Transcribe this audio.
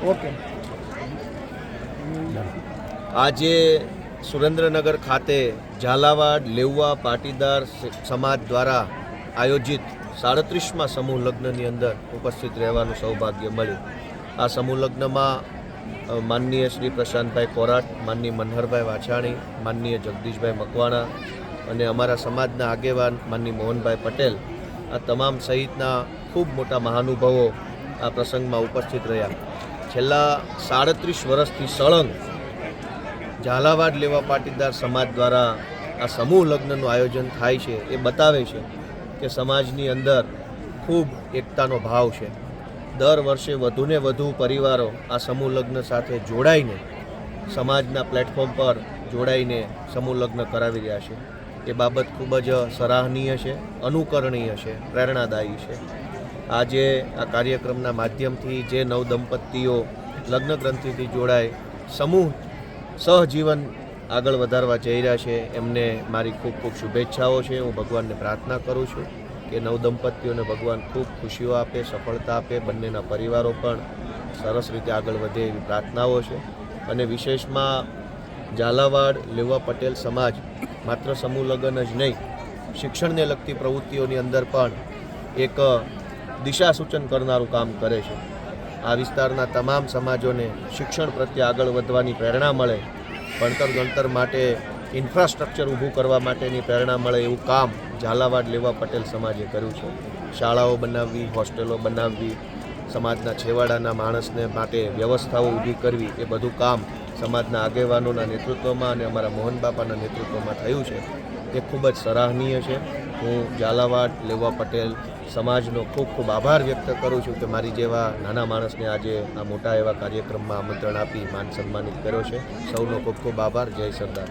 Okay. આજે સુરેન્દ્રનગર ખાતે ઝાલાવાડ લેઉવા પાટીદાર સમાજ દ્વારા આયોજિત 37મા સમૂહ લગ્નની અંદર ઉપસ્થિત રહેવાનું સૌભાગ્ય મળ્યું. આ સમૂહ લગ્નમાં માનનીય શ્રી પ્રશાંતભાઈ કોરાટ, માનનીય મનહરભાઈ વાછાણી, માનનીય જગદીશભાઈ મકવાણા અને અમારા સમાજના આગેવાન માનનીય મોહનભાઈ પટેલ, આ તમામ સહિતના ખૂબ મોટા મહાનુભાવો આ પ્રસંગમાં ઉપસ્થિત રહ્યા. છેલ્લા 37 વર્ષથી સળંગ ઝાલાવાડ લેવા પાટીદાર સમાજ દ્વારા આ સમૂહ લગ્નનું આયોજન થાય છે. એ બતાવે છે કે સમાજની અંદર ખૂબ એકતાનો ભાવ છે. દર વર્ષે વધુને વધુ પરિવારો આ સમૂહ લગ્ન સાથે જોડાઈને સમાજના પ્લેટફોર્મ પર જોડાઈને સમૂહ લગ્ન કરાવી રહ્યા છે. એ બાબત ખૂબ જ સરાહનીય છે, અનુકરણીય છે, પ્રેરણાદાયી છે. આજે આ કાર્યક્રમના માધ્યમથી જે નવદંપતીઓ લગ્ન ગ્રંથિથી જોડાય સમૂહ સહજીવન આગળ વધારવા જઈ રહ્યા છે, એમને મારી ખૂબ ખૂબ શુભેચ્છાઓ છે. હું ભગવાનને પ્રાર્થના કરું છું કે નવદંપતીઓને ભગવાન ખૂબ ખુશીઓ આપે, સફળતા આપે, બંનેના પરિવારો પણ સરસ રીતે આગળ વધે એવી પ્રાર્થનાઓ છે. અને વિશેષમાં ઝાલાવાડ લેઉવા પટેલ સમાજ માત્ર સમૂહ લગ્ન જ નહીં, શિક્ષણને લગતી પ્રવૃત્તિઓની અંદર પણ એક દિશા સૂચન કરનારું કામ કરે છે. આ વિસ્તારના તમામ સમાજોને શિક્ષણ પ્રત્યે આગળ વધવાની પ્રેરણા મળે, ભણતર ગણતર માટે ઇન્ફ્રાસ્ટ્રક્ચર ઊભું કરવા માટેની પ્રેરણા મળે એવું કામ ઝાલાવાડ લેવા પટેલ સમાજે કર્યું છે. શાળાઓ બનાવવી, હોસ્ટેલો બનાવવી, સમાજના છેવાડાના માણસને માટે વ્યવસ્થાઓ ઊભી કરવી, એ બધું કામ સમાજના આગેવાનોના નેતૃત્વમાં અને અમારા મોહન બાપાના નેતૃત્વમાં થયું છે. તે ખૂબ જ સરાહનીય છે. હું ઝાલાવાડ લેવા પટેલ સમાજનો ખૂબ ખૂબ આભાર વ્યક્ત કરું છું કે મારી જેવા નાના માણસને આજે આ મોટા એવા કાર્યક્રમમાં આમંત્રણ આપી માન સન્માનિત કર્યો છે. સૌનો ખૂબ ખૂબ આભાર. જય સરદાર.